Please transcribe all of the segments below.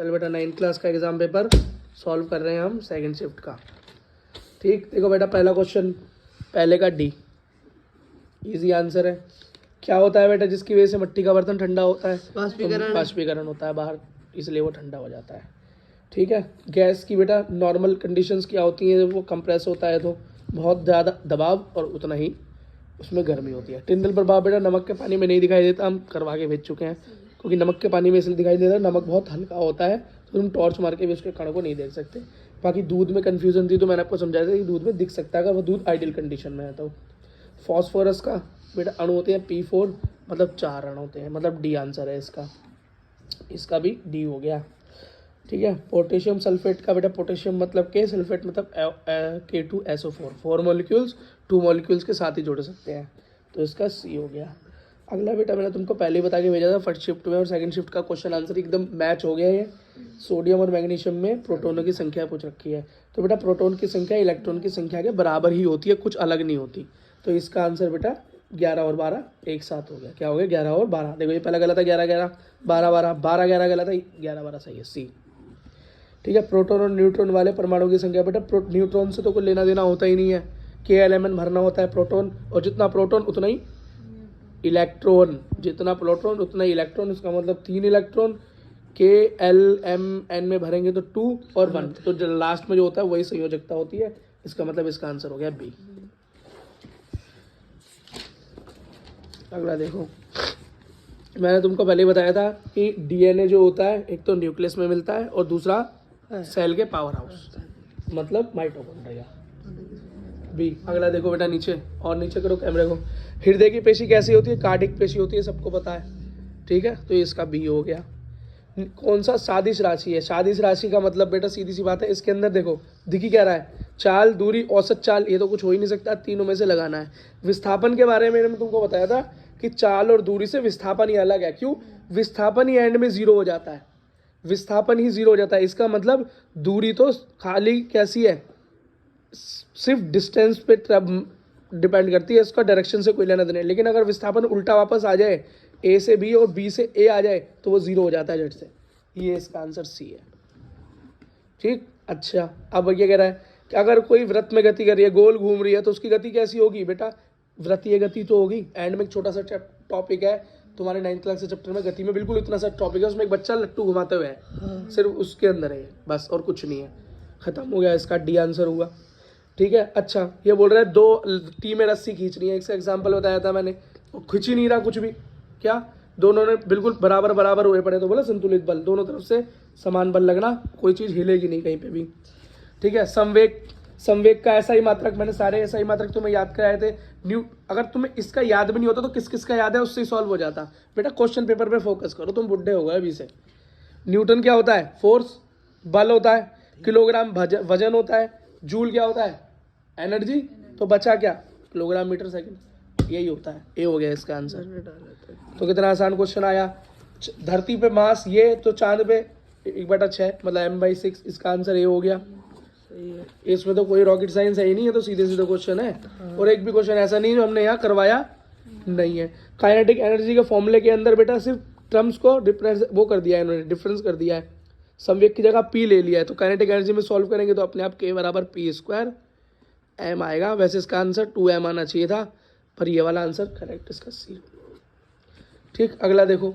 चल बेटा 9th class का एग्जाम पेपर सॉल्व कर रहे हैं हम सेकंड शिफ्ट का। ठीक, देखो बेटा पहला क्वेश्चन, पहले का डी, इजी आंसर है। क्या होता है बेटा जिसकी वजह से मिट्टी का बर्तन ठंडा होता है? बाष्पीकरण होता है बाहर, इसलिए वो ठंडा हो जाता है। ठीक है, गैस की बेटा नॉर्मल कंडीशंस क्या होती हैं? जब वो कंप्रेस होता है तो बहुत ज़्यादा दबाव और उतना ही उसमें गर्मी होती है। टिंडल प्रभाव बेटा नमक के पानी में नहीं दिखाई देता, हम करवा के भेज चुके हैं, क्योंकि नमक के पानी में इसलिए दिखाई देता है नमक बहुत हल्का होता है, तो तुम टॉर्च मार के भी उसके कण को नहीं देख सकते। बाकी दूध में कन्फ्यूजन थी तो मैंने आपको समझाया था कि दूध में दिख सकता है अगर वो दूध आइडियल कंडीशन में है तो। फॉस्फोरस का बेटा अणु होते हैं P4, मतलब 4 अणु होते हैं, मतलब डी आंसर है इसका, इसका भी डी हो गया। ठीक है, पोटेशियम सल्फेट का बेटा पोटेशियम मतलब के, सल्फेट मतलब K2SO4, 4 मॉलिक्यूल्स 2 मॉलिक्यूल्स के साथ ही जोड़ सकते हैं, तो इसका सी हो गया। अगला बेटा मैंने तुमको पहले ही बता के भेजा था, फर्स्ट शिफ्ट में और सेकंड शिफ्ट का क्वेश्चन आंसर एकदम मैच हो गया है। सोडियम और मैग्नीशियम में प्रोटोनों की संख्या पूछ रखी है, तो बेटा प्रोटोन की संख्या इलेक्ट्रॉन की संख्या के बराबर ही होती है, कुछ अलग नहीं होती, तो इसका आंसर बेटा 11 और 12 एक साथ हो गया। क्या हो गया? 11 और 12। देखो ये पहला गलत है, 11 11, 12 12, 12 11 गलत है, 11 12 सही है, सी। ठीक है, प्रोटॉन और न्यूट्रॉन वाले परमाणु की संख्या बेटा न्यूट्रॉन से तो कोई लेना देना होता ही नहीं है, K-Lmn भरना होता है प्रोटॉन, और जितना प्रोटॉन उतना ही इलेक्ट्रॉन, जितना प्रोटॉन उतना ही इलेक्ट्रॉन, इसका मतलब 3 इलेक्ट्रॉन K-L-M-N में भरेंगे तो 2 और 1, तो जो लास्ट में जो होता है वही संयोजकता होती है, इसका मतलब इसका आंसर हो गया बी। अगला देखो, मैंने तुमको पहले बताया था कि डीएनए जो होता है एक तो न्यूक्लियस में मिलता है और दूसरा सेल के पावर हाउस, मतलब माइटोकॉन्ड्रिया, बी। अगला देखो बेटा नीचे, और नीचे करो कैमरे को। हृदय की पेशी कैसी होती है? कार्डिक पेशी होती है, सबको पता है। ठीक है, तो इसका बी हो गया। कौन सा सादिश राशि है? सादिश राशि का मतलब बेटा सीधी सी बात है, इसके अंदर देखो दिखी क्या रहा है, चाल, दूरी, औसत चाल, ये तो कुछ हो ही नहीं सकता, तीनों में से लगाना है। विस्थापन के बारे में मैंने तुमको बताया था कि चाल और दूरी से विस्थापन ही अलग है। क्यों? विस्थापन ही एंड में जीरो हो जाता है, विस्थापन ही जीरो हो जाता है। इसका मतलब दूरी तो खाली कैसी है, सिर्फ डिस्टेंस पे डिपेंड करती है, इसका डायरेक्शन से कोई लेना देना है। लेकिन अगर विस्थापन उल्टा वापस आ जाए, ए से बी और बी से ए आ जाए, तो वो जीरो हो जाता है झट से। ये इसका आंसर सी है। ठीक, अच्छा अब ये कह रहा है कि अगर कोई वृत्त में गति कर रही है, गोल घूम रही है, तो उसकी गति कैसी होगी बेटा? वृत्तीय गति तो होगी। एंड में एक छोटा सा टॉपिक है तुम्हारे 9th क्लास के चैप्टर में, गति में बिल्कुल इतना सा टॉपिक है, उसमें एक बच्चा लट्टू घुमाते हुए है, सिर्फ उसके अंदर है बस, और कुछ नहीं है। खत्म हो गया, इसका डी आंसर हुआ। ठीक है, अच्छा ये बोल रहा है 2 टीमें रस्सी खींच रही है, इसका एग्जाम्पल बताया था मैंने, खींच ही नहीं रहा कुछ भी, क्या दोनों ने बिल्कुल बराबर बराबर हुए पड़े, तो बोला संतुलित बल, दोनों तरफ से समान बल लगना, कोई चीज़ हिलेगी नहीं कहीं पे भी। ठीक है, संवेग, संवेग का ऐसा ही मात्रक, मैंने सारे ऐसा ही मात्रक तुम्हें याद कराए थे। अगर तुम्हें इसका याद भी नहीं होता तो किस किस का याद है, उससे ही सॉल्व हो जाता। बेटा क्वेश्चन पेपर पे फोकस करो, तुम बुढ़े हो गए अभी से। न्यूटन क्या होता है? फोर्स, बल होता है। किलोग्राम वजन होता है। जूल क्या होता है? एनर्जी। तो बचा क्या? किलोग्राम मीटर सेकंड, यही होता है। ए हो गया इसका आंसर। तो कितना आसान क्वेश्चन आया। धरती पे मास ये, तो चांद पे 1/6 मतलब m/6, इसका आंसर ए हो गया। इसमें तो कोई रॉकेट साइंस है ही नहीं है, तो सीधे सीधे क्वेश्चन है। और एक भी क्वेश्चन ऐसा नहीं जो हमने यहाँ करवाया नहीं है। काइनेटिक एनर्जी के फॉर्मूले के अंदर बेटा सिर्फ टर्म्स को वो कर दिया है इन्होंने, डिफरेंस कर दिया है। संवेग की जगह पी ले लिया है, तो काइनेटिक एनर्जी में सॉल्व करेंगे तो अपने आप के बराबर p² m आएगा। वैसे इसका आंसर 2m आना चाहिए था, पर ये वाला आंसर करेक्ट इसका सी। ठीक, अगला देखो,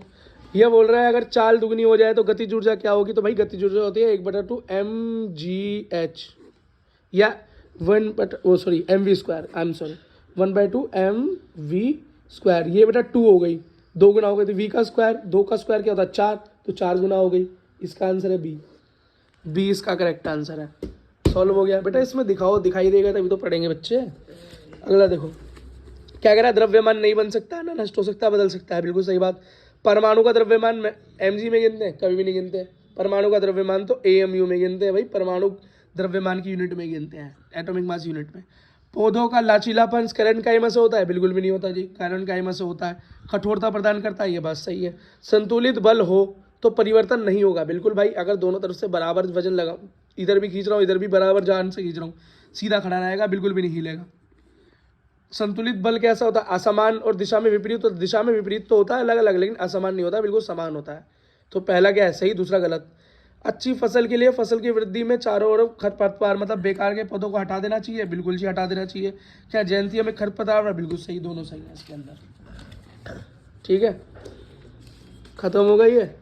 यह बोल रहा है अगर चाल दुगनी हो जाए तो गतिज ऊर्जा क्या होगी? तो भाई गतिज ऊर्जा होती है 1/2 mgh या 1/2 mv², I am sorry 1/2 mv²। ये बेटा 2 हो गई, 2 गुना हो गई, तो v का स्क्वायर, 2 का स्क्वायर क्या होता है 4, तो 4 गुना हो गई। इसका आंसर है बी, बी इसका करेक्ट आंसर है। सॉल्व हो गया बेटा, इसमें दिखाओ, दिखाई देगा तभी तो पढ़ेंगे बच्चे। अगला देखो, क्या कह रहा है? द्रव्यमान नहीं बन सकता है ना, नष्ट हो सकता है, बदल सकता है, बिल्कुल सही बात। परमाणु का द्रव्यमान mg में गिनते हैं? कभी भी नहीं गिनते। परमाणु का द्रव्यमान तो AMU में गिनते हैं भाई, परमाणु द्रव्यमान की यूनिट में गिनते हैं, एटॉमिक मास यूनिट में। पौधों का लचीलापन कैलन काइमा से होता है? बिल्कुल भी नहीं होता जी, कैलन काइमा से होता है। कठोरता प्रदान करता है, ये बात सही है। संतुलित बल हो तो परिवर्तन नहीं होगा, बिल्कुल भाई। अगर दोनों तरफ से बराबर वजन लगा, इधर भी खींच रहा हूँ इधर भी बराबर जान से खींच रहा हूँ, सीधा खड़ा रहेगा, बिल्कुल भी नहीं हिलेगा। संतुलित बल कैसा होता है? असमान और दिशा में विपरीत। तो दिशा में विपरीत तो होता है अलग अलग, लेकिन असमान नहीं होता, बिल्कुल समान होता है। तो पहला क्या है? सही, दूसरा गलत। अच्छी फसल के लिए फसल की वृद्धि में चारों ओर खरपतवार मतलब बेकार के पौधों को हटा देना चाहिए, बिल्कुल जी हटा देना चाहिए। क्या जयंती में खरपतवार, बिल्कुल सही, दोनों सही है इसके अंदर। ठीक है, खत्म हो गई है।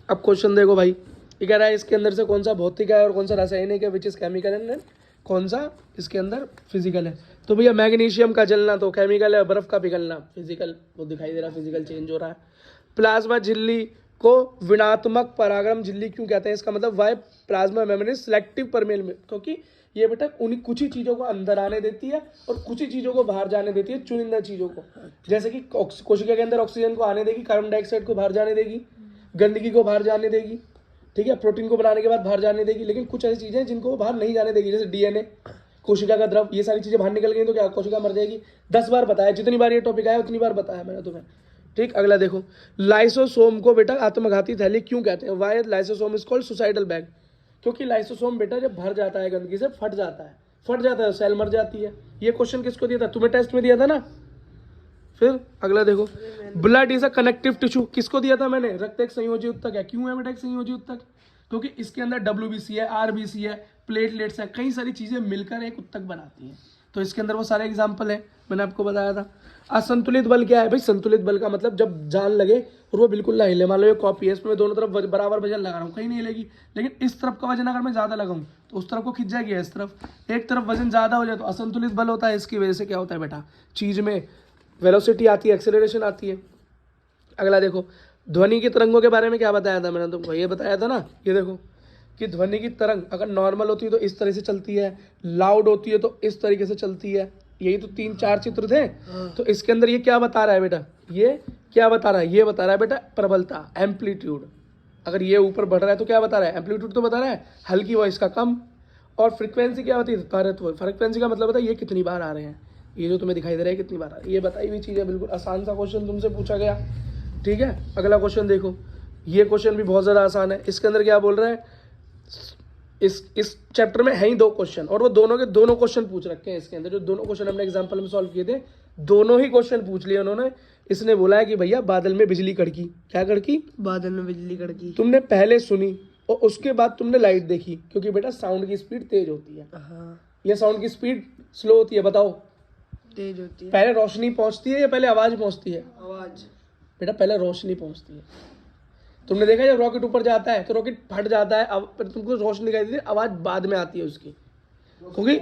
अब क्वेश्चन देखो भाई, ये कह रहा है इसके अंदर से कौन सा भौतिक है और कौन सा रासायनिक है, विच इज केमिकल एंड कौन सा इसके अंदर फिजिकल है। तो भैया मैग्नीशियम का जलना तो केमिकल है, बर्फ का पिघलना फिजिकल, वो दिखाई दे रहा फिजिकल चेंज हो रहा है। प्लाज्मा झिल्ली को विनात्मक परागण झिल्ली क्यों कहते हैं, इसका मतलब Y plasma membrane selective Parmel में, क्योंकि ये बेटा उन्हीं कुछ ही चीज़ों को अंदर आने देती है और कुछ ही चीज़ों को बाहर जाने देती है, चुनिंदा चीज़ों को। जैसे कि कोशिका के अंदर ऑक्सीजन को आने देगी, कार्बन डाइऑक्साइड को बाहर जाने देगी, गंदगी को बाहर जाने देगी, ठीक है, प्रोटीन को बनाने के बाद बाहर जाने देगी। लेकिन कुछ ऐसी चीज़ें जिनको वो बाहर नहीं जाने देगी, जैसे डीएनए, कोशिका का द्रव, ये सारी चीज़ें बाहर निकल गई तो क्या कोशिका मर जाएगी। 10 बार बताया, जितनी बार ये टॉपिक आया उतनी बार बताया मैंने तुम्हें। ठीक, अगला देखो, लाइसोसोम को बेटा आत्मघाती थैली क्यों कहते हैं। Why lysosome is called suicidal bag, क्योंकि लाइसोसोम बेटा जब भर जाता है गंदगी से फट जाता है, सेल मर जाती है। ये क्वेश्चन किसको दिया था, तुम्हें टेस्ट में दिया था ना। फिर अगला देखो, blood is a connective tissue, किसको दिया था मैंने, रक्त एक संयोजी उत्तक है। क्यों है बेटा एक संयोजी उत्तक, क्योंकि इसके अंदर WBC है, RBC है, प्लेटलेट्स है, कई सारी चीजें मिलकर एक उत्तक बनाती हैं। तो इसके अंदर वो सारे एग्जाम्पल है, मैंने आपको बताया था। असंतुलित बल क्या है भाई, संतुलित बल का मतलब जब जान लगे और वो बिल्कुल ना हिले। मान लो ये कॉपी है, इसमें मैं दोनों तरफ बराबर वजन लगा रहा हूँ, कहीं नहीं हिलेगी। लेकिन इस तरफ का वजन अगर मैं ज्यादा लगाऊं तो उस तरफ को खिंच जाएगी, इस तरफ एक तरफ वजन ज्यादा हो जाए तो असंतुलित बल होता है। इसकी वजह से क्या होता है बेटा, चीज में वेलोसिटी आती है, एक्सेलरेशन आती है। अगला देखो, ध्वनि की तरंगों के बारे में क्या बताया था मैंने तुमको, ये बताया था ना। ये देखो कि ध्वनि की तरंग अगर नॉर्मल होती है तो इस तरह से चलती है, लाउड होती है तो इस तरीके से चलती है। यही तो 3-4 चित्र थे। तो इसके अंदर ये क्या बता रहा है बेटा, ये क्या बता रहा है, ये बता रहा है बेटा प्रबलता, एम्पलीट्यूड। अगर ये ऊपर बढ़ रहा है तो क्या बता रहा है, एम्पलीट्यूड तो बता रहा है हल्की वॉइस का कम। और फ्रिक्वेंसी क्या होती है, त्वरित। फ्रिक्वेंसी का मतलब होता है ये कितनी बार आ रहे हैं, ये जो तुम्हें दिखाई दे रहा है कितनी बार आ रहा है। ये बताई हुई चीज़ है, बिल्कुल आसान सा क्वेश्चन तुमसे पूछा गया। ठीक है, अगला क्वेश्चन देखो, ये क्वेश्चन भी बहुत ज़्यादा आसान है। इसके अंदर क्या बोल रहा है, इस चैप्टर में है ही 2 क्वेश्चन और वो दोनों के दोनों क्वेश्चन पूछ रखे हैं। इसके अंदर जो दोनों क्वेश्चन हमने एग्जांपल में सॉल्व किए थे, दोनों ही क्वेश्चन पूछ लिए उन्होंने। इसने बोला है कि भैया बादल में बिजली कड़की, क्या कड़की, बादल में बिजली कड़की। तुमने पहले सुनी और उसके बाद तुमने लाइट देखी, क्योंकि बेटा साउंड की स्पीड तेज होती है। हाँ, या साउंड की स्पीड स्लो होती है, बताओ। तेज होती है। पहले रोशनी पहुंचती है या पहले आवाज पहुंचती है, आवाज। बेटा पहले रोशनी पहुंचती है। तुमने देखा जब रॉकेट ऊपर जाता है तो रॉकेट फट जाता है, अब तुमको रोशनी दिखाई देती है, आवाज बाद में आती है उसकी, क्योंकि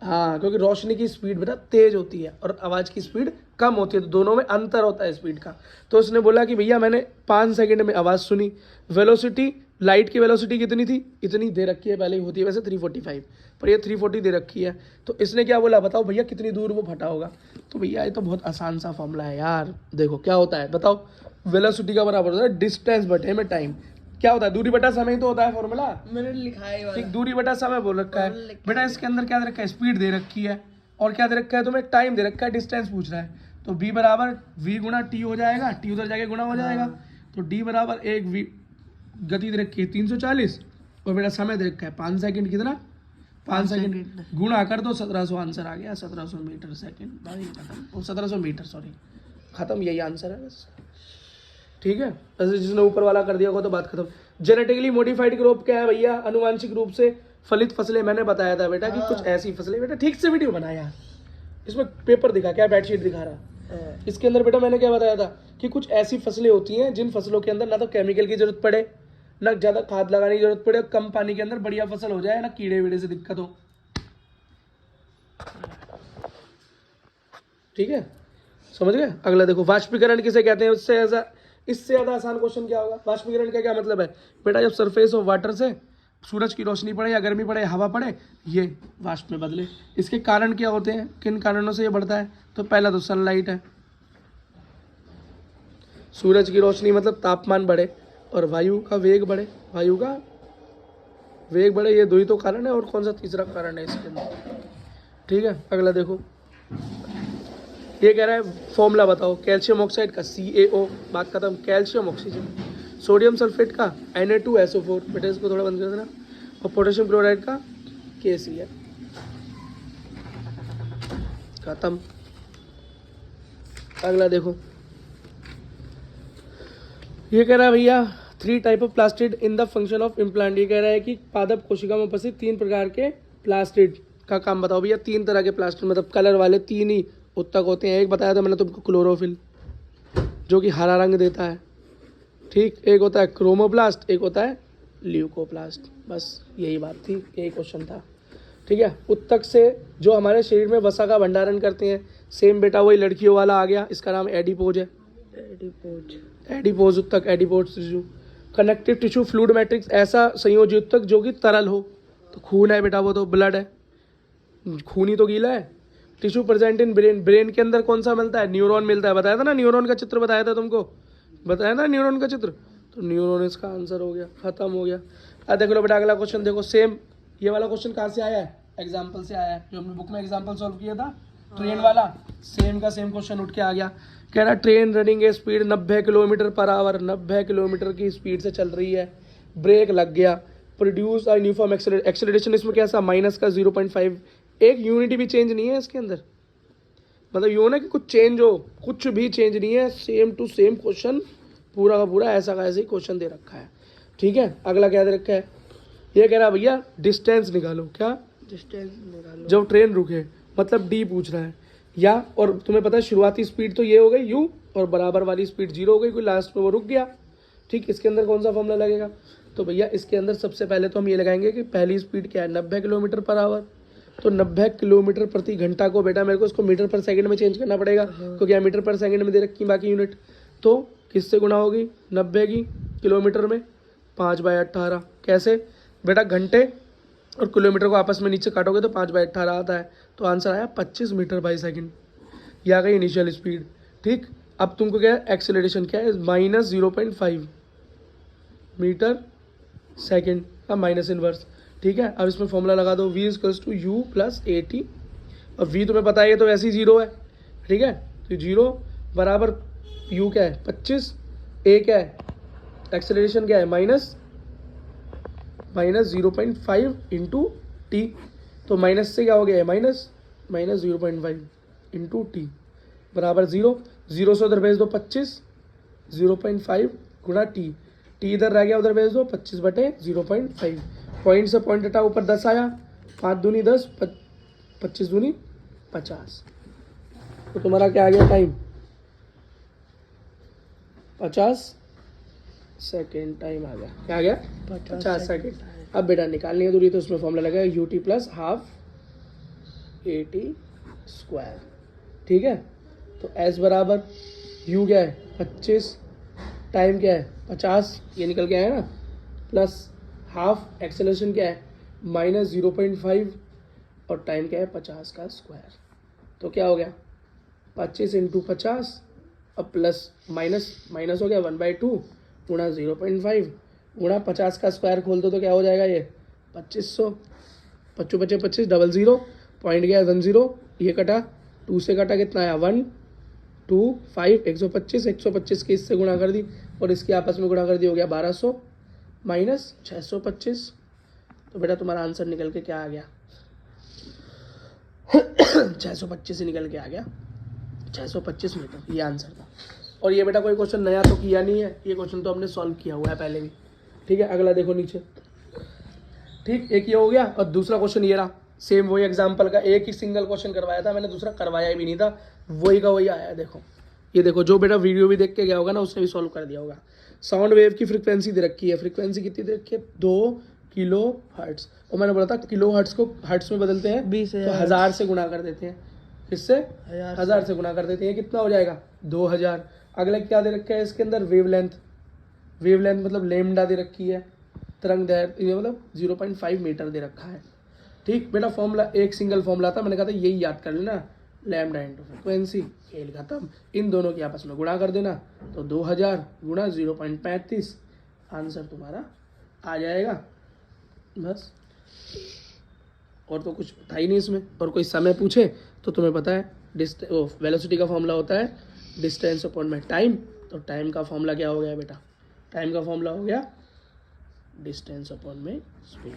हाँ, क्योंकि रोशनी की स्पीड बेटा तेज होती है और आवाज की स्पीड कम होती है, तो दोनों में अंतर होता है स्पीड का। तो उसने बोला कि भैया मैंने 5 सेकंड में आवाज सुनी। वेलोसिटी, लाइट की वेलोसिटी कितनी थी, इतनी दे रखी है, पहले ही होती है वैसे 345, पर ये 340 दे रखी है। तो इसने क्या बोला, बताओ भैया कितनी दूर वो फटा होगा। तो भैया ये तो बहुत आसान सा फॉर्मूला है यार। देखो क्या होता है, बताओ, वेलोसिटी का बराबर होता है डिस्टेंस बटे में टाइम। क्या होता है, दूरी बटा समय ही तो होता है फॉर्मूला। मैंने लिखा है ठीक, दूरी बटा समय बोल रखा है बेटा। इसके अंदर क्या दे रखा है, स्पीड दे रखी है और क्या दे रखा है तुम्हें, टाइम दे रखा है, डिस्टेंस पूछ रहा है। तो b बराबर v गुना t हो जाएगा, t उधर जाके गुना हो जाएगा। तो d बराबर 1 v, गति दे रखी है 340 और बेटा समय दे रखा है 5 सेकंड। कितना, 5 सेकंड गुणा कर दो, 1700 आंसर आ गया, 1700 मीटर सेकंड भाई, खत्म। 1700 मीटर, सॉरी, खत्म, यही आंसर है बस। ठीक है, वैसे जिसने ऊपर वाला कर दिया होगा तो बात खत्म। जेनेटिकली मॉडिफाइड क्रॉप क्या है भैया, अनुवांशिक रूप से फलित फसलें। मैंने बताया था बेटा कि कुछ ऐसी फसलें, बेटा ठीक से वीडियो बनाया, इसमें पेपर दिखा, क्या बेडशीट दिखा रहा। इसके अंदर बेटा मैंने क्या बताया था कि कुछ ऐसी फसलें होती हैं जिन फसलों के अंदर ना तो केमिकल की जरूरत पड़े, ना ज्यादा खाद लगाने की जरूरत पड़े, कम पानी के अंदर बढ़िया फसल हो जाए, ना कीड़े वीड़े से दिक्कत हो। ठीक है, समझ गए। अगला देखो, वाष्पीकरण किसे कहते हैं। इससे ज्यादा आसान क्वेश्चन क्या होगा। वाष्पीकरण का क्या मतलब है बेटा, जब सरफेस ऑफ वाटर से सूरज की रोशनी पड़े या गर्मी पड़े, हवा पड़े, ये वाष्प में बदले। इसके कारण क्या होते हैं, किन कारणों से ये बढ़ता है। तो पहला तो सनलाइट है, सूरज की रोशनी मतलब तापमान बढ़े और वायु का वेग बढ़े, वायु का वेग बढ़े, ये 2 ही तो कारण है। और कौन सा तीसरा कारण है इसके अंदर। ठीक है, अगला देखो, ये कह रहा है फॉर्मूला बताओ कैल्शियम ऑक्साइड का, CaO, बात खत्म। कैल्शियम ऑक्सीजन, सोडियम सल्फेट का Na2SO4, बेटा इसको थोड़ा बंद कर देना, और पोटेशियम क्लोराइड का KCl, खत्म। अगला देखो, ये कह रहा है भैया 3 type of plastid in the function of implant. ये कह रहा है कि पादप कोशिका में उपस्थित 3 प्रकार के प्लास्टिड का काम बताओ भैया। 3 तरह के प्लास्टिड मतलब कलर वाले 3 ही उत्तक होते हैं। एक बताया था मैंने तुमको क्लोरोफिल जो कि हरा रंग देता है, ठीक। एक होता है क्रोमोप्लास्ट, एक होता है ल्यूकोप्लास्ट। बस यही बात थी, यही क्वेश्चन था, ठीक है। उत्तक से जो हमारे शरीर में वसा का भंडारण करते हैं, सेम बेटा वही लड़कियों वाला आ गया, इसका नाम एडिपोज है। एडिपोज उत्तक, adipose tissue. Connective tissue fluid matrix, ऐसा संयोजी उत्तक जो कि तरल हो। तो खून है बेटा, वो तो ब्लड है, खून ही तो गीला है। Tissue present in brain, brain के अंदर कौन सा मिलता है? न्यूरॉन मिलता है। बताया था ना, न्यूरॉन का चित्र बताया था तुमको, बताया ना न्यूरॉन का चित्र। तो न्यूरॉन इसका आंसर हो गया, खत्म हो गया। अब देख लो बेटा अगला क्वेश्चन देखो, सेम ये वाला क्वेश्चन कहाँ से आया है? एग्जाम्पल से आया है, जो हमने बुक में एग्जाम्पल सॉल्व किया था ट्रेन वाला, सेम का सेम क्वेश्चन उठ के आ गया। कह रहा ट्रेन रनिंग ए speed 90 kilometre per hour, 90 kilometre की स्पीड से चल रही है, ब्रेक लग गया, प्रोड्यूस अ यूनिफॉर्म एक्सेलरेशन। इसमें कैसा? माइनस का 0.5, एक यूनिटी भी चेंज नहीं है इसके अंदर। मतलब यूँ ना कि कुछ चेंज हो, कुछ भी चेंज नहीं है, सेम टू सेम क्वेश्चन पूरा का पूरा ऐसा का ऐसे ही क्वेश्चन दे रखा है, ठीक है। अगला क्या दे रखा है? ये कह रहा है भैया डिस्टेंस निकालो। क्या डिस्टेंस निकालो? जब ट्रेन रुके, मतलब डी पूछ रहा है या, और तुम्हें पता है शुरुआती स्पीड तो ये हो गई यू, और बराबर वाली स्पीड 0 हो गई, कोई लास्ट में वो रुक गया, ठीक। इसके अंदर कौन सा फॉर्मूला लगेगा? तो भैया इसके अंदर सबसे पहले तो हम ये लगाएंगे कि पहली स्पीड क्या है? 90 किलोमीटर पर आवर। तो 90 किलोमीटर प्रति घंटा को बेटा मेरे को इसको मीटर पर सेकंड में चेंज करना पड़ेगा, क्योंकि यहाँ मीटर पर सेकंड में दे रखी बाकी यूनिट। तो किससे गुना होगी 90 की किलोमीटर में? 5/18। कैसे बेटा? घंटे और किलोमीटर को आपस में नीचे काटोगे तो 5/18 आता है। तो आंसर आया 25 मीटर बाई सेकेंड। यह आ गई इनिशियल स्पीड, ठीक। अब तुमको क्या है? एक्सेलरेशन क्या है? माइनस 0.5 मीटर सेकेंड का माइनस इनवर्स, ठीक है। अब इसमें फॉर्मूला लगा दो, v equals to u plus AT। और v तुम्हें पता है ये तो वैसे ही 0 है, ठीक है। तो 0 बराबर u क्या है? 25, a क्या है? एक्सेलरेशन क्या है? Minus 0.5 into T. तो माइनस से क्या हो गया है? माइनस 0.5 इंटू टी बराबर 0। 0 से उधर भेज दो 25, 0.5 गुणा टी, टी इधर रह गया, उधर भेज दो 25/0.5। पॉइंट से पॉइंट हटा, ऊपर 10 आया, 5 दूनी 10, 25 दूनी 50। तो तुम्हारा क्या आ गया टाइम? 50 सेकेंड टाइम आ गया। क्या आ गया? 50 सेकेंड। अब बेटा निकालनी है दूरी, तो उसमें फॉर्मूला लगा UT plus half AT square, ठीक है। तो S बराबर U क्या है? 25, टाइम क्या है? 50, ये निकल के आया ना, प्लस हाफ एक्सेलरेशन क्या है? माइनस 0.5, और टाइम क्या है? 50 का स्क्वायर। तो क्या हो गया? 25 इंटू 50, अब प्लस माइनस हो गया 1/2 गुणा 0.5 गुणा 50 का स्क्वायर खोल दो तो क्या हो जाएगा? ये 2500, 25 बचे 25, 00, पॉइंट गया 10, ये कटा 2 से कटा, कितना आया? 1 2 5, 125, 125 की इससे गुणा कर दी, और इसकी आपस में गुणा कर दी, हो गया 1200 माइनस 625। तो बेटा तुम्हारा आंसर निकल के क्या आ गया? 625 से निकल के आ गया 625 मीटर, ये आंसर था। और ये बेटा कोई क्वेश्चन नया तो किया नहीं है, ये क्वेश्चन तो हमने सॉल्व किया हुआ है पहले भी, ठीक है। अगला देखो नीचे, ठीक। एक ये हो गया, और दूसरा क्वेश्चन ये रहा, सेम वही एग्जाम्पल का, एक ही सिंगल क्वेश्चन करवाया था मैंने, दूसरा करवाया भी नहीं था, वही का वही आया है। देखो ये देखो, जो बेटा वीडियो भी देख के गया होगा ना, उसने भी सॉल्व कर दिया होगा। साउंड वेव की फ्रिक्वेंसी दे रखी है, फ्रिक्वेंसी कितनी दे रखी है? 2 किलो हर्ट्स। और मैंने बोला था किलो हर्ट्स को हर्ट्स में बदलते हैं, 20,000 तो 1000 से गुणा कर देते हैं। किससे? 1000 से गुणा कर देते हैं। कितना हो जाएगा? 2000। अगला क्या दे रखा है इसके अंदर? वेवलेंथ मतलब लेमडा दे रखी है, तरंग दैर्घ्य मतलब 0.5 मीटर दे रखा है, ठीक। बेटा फॉर्मूला एक सिंगल फॉर्मूला था, मैंने कहा था यही याद कर लेना, लैम्डा इंटू फ्रिक्वेंसी, खेल खत्म। इन दोनों की आपस में गुणा कर देना, तो 2000 गुणा 0.35, आंसर तुम्हारा आ जाएगा, बस। और तो कुछ था ही नहीं इसमें। और कोई समय पूछे तो तुम्हें पता है वेलोसिटी का फॉर्मूला होता है डिस्टेंस अपॉन में टाइम। तो टाइम का फॉर्मूला क्या हो गया बेटा? टाइम का फॉर्मूला हो गया डिस्टेंस अपॉन में स्पीड।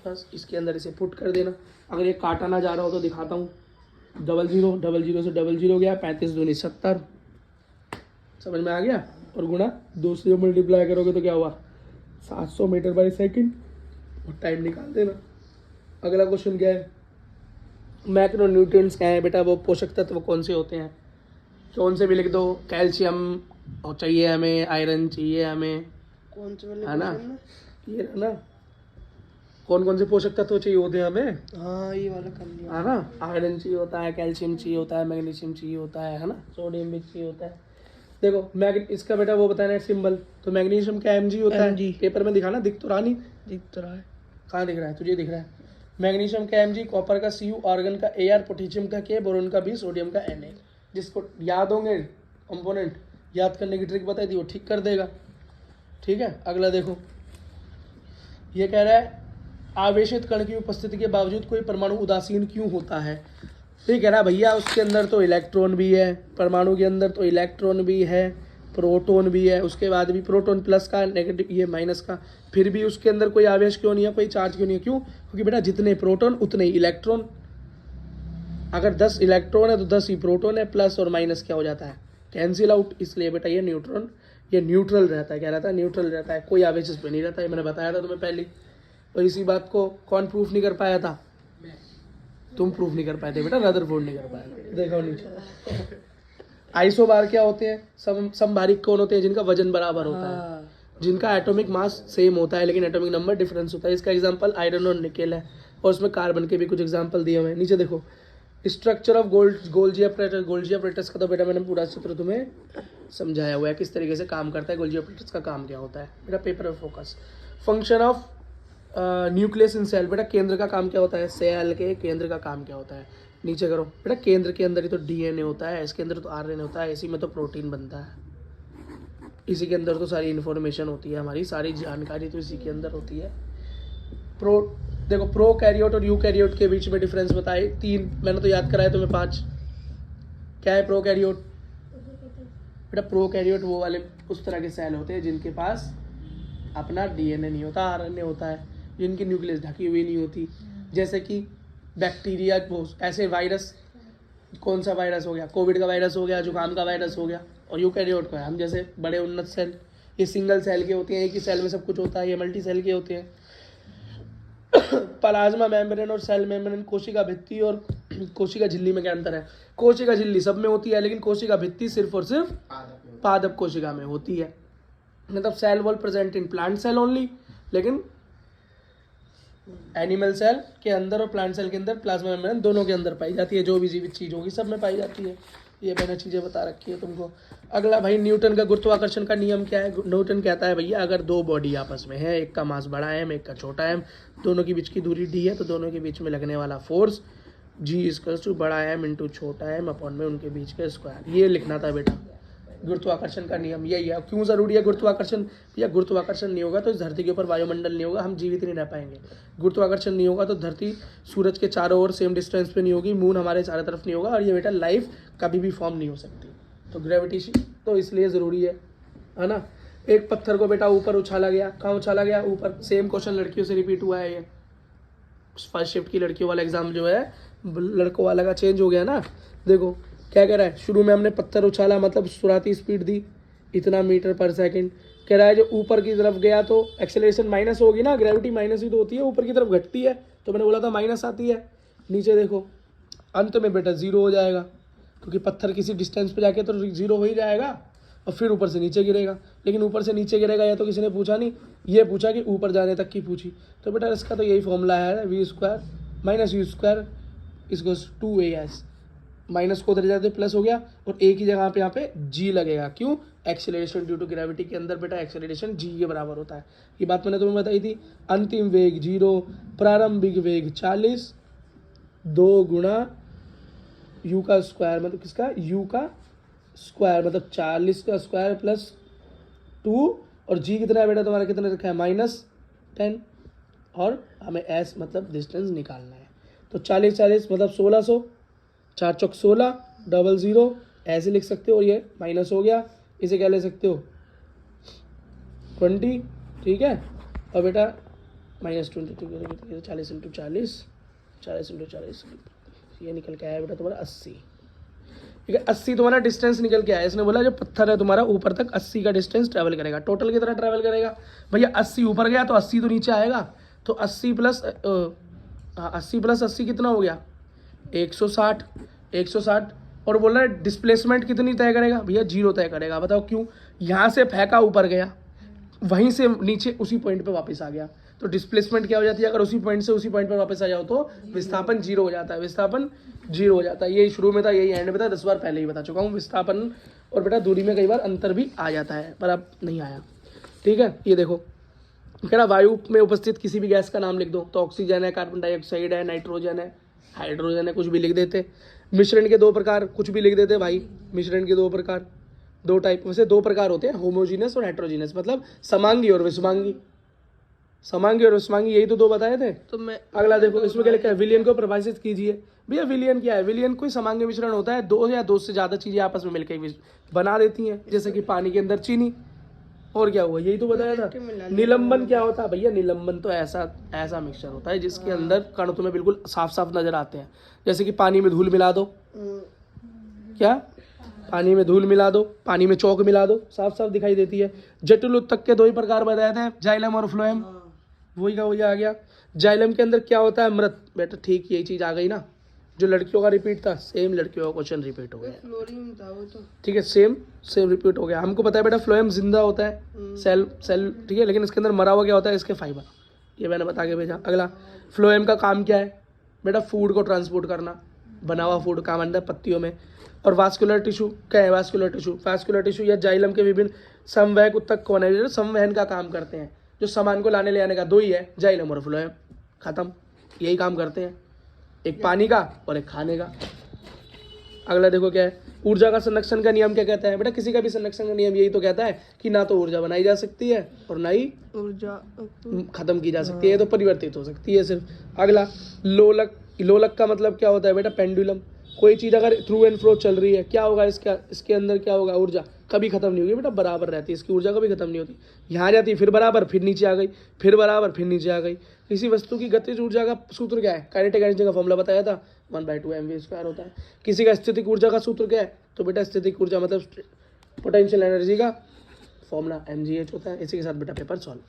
बस इसके अंदर इसे पुट कर देना। अगर ये काटा ना जा रहा हो तो दिखाता हूँ, 00 से 00 गया, 35 दूनी 70, समझ में आ गया? और गुणा 2 से मल्टीप्लाई करोगे तो क्या हुआ 700 मीटर बाई सेकंड और टाइम निकाल देना। अगला क्वेश्चन क्या है, मैक्रो न्यूट्रिएंट्स क्या है बेटा, वो पोषक तत्व कौन से होते हैं, कौन से भी लिख दो। कैल्शियम और चाहिए हमें, आयरन चाहिए हमें, कौन से वाले है ना, क्वेश्चन में? ये है ना, कौन कौन से पोषक तत्व चाहिए होते हैं हमें, हाँ ये वाला कर लिया। है ना। आयरन चाहिए होता है, कैल्शियम चाहिए होता है, मैग्नीशियम चाहिए होता है ना, सोडियम भी चाहिए होता है। देखो इसका बेटा वो बताना है सिंबल, तो मैग्नीशियम का Mg होता है, Mg। पेपर में दिखाना, दिख तो रहा नहीं, दिख तो रहा है। कहाँ दिख रहा है, तुझे दिख रहा है। मैग्नीशियम का Mg, कॉपर का Cu, आर्गन का Ar, पोटेशियम का K, बोरोन का B, सोडियम का Na। जिसको याद होंगे कंपोनेंट, याद करने की ट्रिक बताई थी, वो ठीक कर देगा। ठीक है, अगला देखो, ये कह रहा है आवेशित कण की उपस्थिति के बावजूद कोई परमाणु उदासीन क्यों होता है। तो ये कह रहा है भैया उसके अंदर तो इलेक्ट्रॉन भी है, परमाणु के अंदर तो इलेक्ट्रॉन भी है, प्रोटॉन भी है, उसके बाद भी प्रोटॉन प्लस का, नेगेटिव ये माइनस का, फिर भी उसके अंदर कोई आवेश क्यों नहीं है, कोई चार्ज क्यों नहीं है। क्यों? क्योंकि बेटा जितने प्रोटॉन उतने ही इलेक्ट्रॉन। अगर 10 इलेक्ट्रॉन है तो 10 ही प्रोटॉन है, प्लस और माइनस क्या हो जाता है, कैंसिल आउट। इसलिए बेटा ये न्यूट्रॉन ये न्यूट्रल रहता है, क्या रहता है, न्यूट्रल रहता है, कोई आवेश इस पर नहीं रहता है। मैंने बताया था तुम्हें पहले। और इसी बात को कौन प्रूफ नहीं कर पाया था, तुम प्रूफ नहीं कर पाए थे बेटा, रदरफोर्ड नहीं कर पाया। देखो नीचे आइसो बार क्या होते हैं, समभारिक कौन होते हैं, जिनका वजन बराबर होता है, हाँ। जिनका एटॉमिक मास सेम होता है लेकिन एटॉमिक नंबर डिफरेंस होता है। इसका एग्जांपल आयरन और निकेल है, और उसमें कार्बन के भी कुछ एग्जांपल दिए हुए हैं। नीचे देखो structure of Golgi apparatus। Golgi apparatus का तो बेटा मैंने पूरा चित्र तुम्हें समझाया हुआ है, किस तरीके से काम करता है गोल्जी apparatus का काम क्या होता है बेटा, पेपर में focus. Function of nucleus in cell, बेटा केंद्र का काम क्या होता है, सेल के केंद्र का काम क्या होता है। नीचे करो बेटा, केंद्र के अंदर ही तो डीएनए होता है, इसके अंदर तो आरएनए होता है, इसी में तो प्रोटीन बनता है, इसी के अंदर तो सारी इन्फॉर्मेशन होती है, हमारी सारी जानकारी तो इसी के अंदर होती है। देखो प्रो कैरियोट और यू कैरियोट के बीच में डिफरेंस बताए 3, मैंने तो याद कराया तुम्हें 5। क्या है प्रो कैरियोट बेटा, प्रो कैरियोट वो वाले उस तरह के सेल होते हैं जिनके पास अपना डीएनए नहीं होता, आरएनए होता है, जिनकी न्यूक्लियस ढकी हुई नहीं होती। जैसे कि बैक्टीरिया, वो ऐसे वायरस, कौन सा वायरस हो गया, कोविड का वायरस हो गया, जुकाम का वायरस हो गया। और यूकैरियोट का है, हम जैसे बड़े उन्नत सेल, ये सिंगल सेल के होते हैं, एक ही सेल में सब कुछ होता है, ये मल्टी सेल के होते हैं। प्लाज्मा मेम्ब्रेन और सेल मेम्ब्रेन, कोशिका भित्ति और कोशिका झिल्ली में क्या अंतर है। कोशिका झिल्ली सब में होती है, लेकिन कोशिका भित्ति सिर्फ और सिर्फ पादप कोशिका में होती है। मतलब cell wall present in plant cell only, लेकिन एनिमल सेल के अंदर और प्लांट सेल के अंदर प्लाज्मा मेम्ब्रेन दोनों के अंदर पाई जाती है। जो भी जीवित चीज होगी सब में पाई जाती है। ये मैंने चीज़ें बता रखी है तुमको। अगला भाई, न्यूटन का गुरुत्वाकर्षण का नियम क्या है। न्यूटन कहता है भैया, अगर दो बॉडी आपस में है, एक का मास बड़ा है एक का छोटा है, दोनों के बीच की दूरी d है, तो दोनों के बीच में लगने वाला फोर्स G = बड़ा m इंटू छोटा m अपॉन में उनके बीच का स्क्वायर। ये लिखना था बेटा, गुरुत्वाकर्षण का नियम यही है। क्यों जरूरी है गुरुत्वाकर्षण? भैया गुरुत्वाकर्षण नहीं होगा तो इस धरती के ऊपर वायुमंडल नहीं होगा, हम जीवित नहीं रह पाएंगे। गुरुत्वाकर्षण नहीं होगा तो धरती सूरज के चारों ओर सेम डिस्टेंस पे नहीं होगी, मून हमारे चारों तरफ नहीं होगा, और ये बेटा लाइफ कभी भी फॉर्म नहीं हो सकती। तो ग्रेविटेशन तो इसलिए ज़रूरी है ना। एक पत्थर को बेटा ऊपर उछाला गया, कहाँ उछाला गया? ऊपर। सेम क्वेश्चन लड़कियों से रिपीट हुआ है, ये फर्स्ट शिफ्ट की लड़कियों वाला एग्जाम जो है लड़कों वाला का चेंज हो गया ना। देखो क्या कह रहा है, शुरू में हमने पत्थर उछाला, मतलब शुरुआती स्पीड दी इतना मीटर पर सेकंड। कह रहा है जो ऊपर की तरफ गया तो एक्सेलरेशन माइनस होगी ना, ग्रेविटी माइनस ही तो होती है, ऊपर की तरफ घटती है, तो मैंने बोला था माइनस आती है। नीचे देखो अंत में बेटा जीरो हो जाएगा, क्योंकि पत्थर किसी डिस्टेंस पे जाके तो जीरो हो ही जाएगा, और फिर ऊपर से नीचे गिरेगा। लेकिन ऊपर से नीचे गिरेगा या तो किसी ने पूछा नहीं, ये पूछा कि ऊपर जाने तक की पूछी। तो बेटा इसका तो यही फॉर्मूला है, v² - u² = 2as। माइनस को उधर जाते प्लस हो गया, और एक ही जगह पे यहाँ पे g लगेगा। क्यों? एक्सेलरेशन ड्यू टू ग्रेविटी के अंदर बेटा एक्सेलरेशन g के बराबर होता है। ये बात मैंने तुम्हें बताई थी। अंतिम वेग 0, प्रारंभिक वेग 40, 2 गुणा u का स्क्वायर, मतलब किसका? u का स्क्वायर, मतलब 40 का स्क्वायर प्लस 2, और g कितना है बेटा तुम्हारा, कितना रखा है? -10, और हमें s मतलब डिस्टेंस निकालना है। तो 40 मतलब 1600, 4 चौक 16, 00 ऐसे लिख सकते हो, और ये माइनस हो गया, इसे क्या ले सकते हो? 20, ठीक है। और बेटा -20, 40 × 40, 40 × 40, ये निकल के आया बेटा तुम्हारा 80। ठीक है, 80 तुम्हारा डिस्टेंस निकल के आया, इसने बोला जो पत्थर है तुम्हारा ऊपर तक 80 का डिस्टेंस ट्रैवल करेगा। टोटल कितना ट्रैवल करेगा भैया, 80 ऊपर गया तो 80 तो नीचे आएगा, तो 80 प्लस 80 कितना हो गया 160, 160। और बोल रहा है डिस्प्लेसमेंट कितनी तय करेगा भैया, 0 तय करेगा। बताओ क्यों, यहाँ से फेंका ऊपर गया, वहीं से नीचे उसी पॉइंट पे वापस आ गया, तो डिस्प्लेसमेंट क्या हो जाती है, अगर उसी पॉइंट से उसी पॉइंट पर वापस आ जाओ तो विस्थापन 0 हो जाता है, विस्थापन 0 हो जाता है। यही शुरू में था, यही एंड में था, 10 बार पहले ही बता चुका हूँ। विस्थापन और बेटा दूरी में कई बार अंतर भी आ जाता है, पर अब नहीं आया। ठीक है, ये देखो कह रहा वायु में उपस्थित किसी भी गैस का नाम लिख दो, तो ऑक्सीजन है, कार्बन डाइऑक्साइड है, नाइट्रोजन है, हाइड्रोजन है, कुछ भी लिख देते। मिश्रण के 2 प्रकार, कुछ भी लिख देते भाई। मिश्रण के 2 प्रकार, 2 टाइप, वैसे 2 प्रकार होते हैं, होमोजीनस और हेट्रोजीनस, मतलब समांगी और विषमांगी। समांगी और विषमांगी यही तो 2 बताए थे। तो मैं अगला देखो, इसमें क्या लिखा है, विलयन को परिभाषित कीजिए। भैया विलयन क्या है, विलयन कोई समांगी मिश्रण होता है, 2 या 2 से ज़्यादा चीज़ें आपस में मिलकर बना देती हैं, जैसे कि पानी के अंदर चीनी। और क्या हुआ, यही तो बताया था। निलंबन क्या होता है भैया, निलंबन तो ऐसा मिक्सचर होता है जिसके अंदर कण तुम्हें बिल्कुल साफ साफ नजर आते हैं, जैसे कि पानी में धूल मिला दो, क्या पानी में धूल मिला दो, पानी में चौक मिला दो, साफ साफ दिखाई देती है। जटिल उत्तक के 2 ही प्रकार बताए थे, जाइलम और फ्लोएम, वही का वही आ गया। जाइलम के अंदर क्या होता है, मृत। बेटा ठीक यही चीज आ गई ना, जो लड़कियों का रिपीट था, सेम लड़कियों का क्वेश्चन रिपीट हो गया। फ्लोरीन था वो तो। ठीक है, सेम रिपीट हो गया। हमको पता है बेटा फ्लोएम जिंदा होता है, सेल ठीक है, लेकिन इसके अंदर मरा हुआ क्या होता है, इसके फाइबर, ये मैंने बता के भेजा। अगला, फ्लोएम का काम क्या है बेटा, फूड को ट्रांसपोर्ट करना, बना हुआ फूड काम अंदर पत्तियों में। और वास्कुलर टिश्यू क्या है, वास्कुलर टिश्यू या जाइलम के विभिन्न समवहक उत्तक कौन है, जो संवहन का काम करते हैं, जो सामान को लाने ले आने का, 2 ही है, जाइलम और फ्लोएम, खत्म, यही काम करते हैं, एक पानी का और एक खाने का। अगला देखो क्या है, ऊर्जा का संरक्षण का नियम क्या कहता है बेटा, किसी का भी संरक्षण का नियम यही तो कहता है कि ना तो ऊर्जा बनाई जा सकती है और ना ही ऊर्जा खत्म की जा सकती है, तो परिवर्तित हो सकती है सिर्फ। अगला, लोलक का मतलब क्या होता है बेटा, पेंडुलम। कोई चीज़ अगर थ्रू एंड फ्रो चल रही है, क्या होगा इसके अंदर क्या होगा, ऊर्जा कभी खत्म नहीं होगी बेटा, बराबर रहती है, इसकी ऊर्जा कभी खत्म नहीं होती। यहाँ जाती है, फिर बराबर, फिर नीचे आ गई, फिर बराबर, फिर नीचे आ गई। किसी वस्तु की गतिज ऊर्जा का सूत्र क्या है, काइनेटिक एनर्जी का फॉर्मूला बताया था, 1/2 mv² होता है। किसी का स्थितिक ऊर्जा का सूत्र क्या है, तो बेटा स्थितिक ऊर्जा मतलब पोटेंशियल एनर्जी का फॉर्मूला mgh होता है। इसी के साथ बेटा पेपर सॉल्व।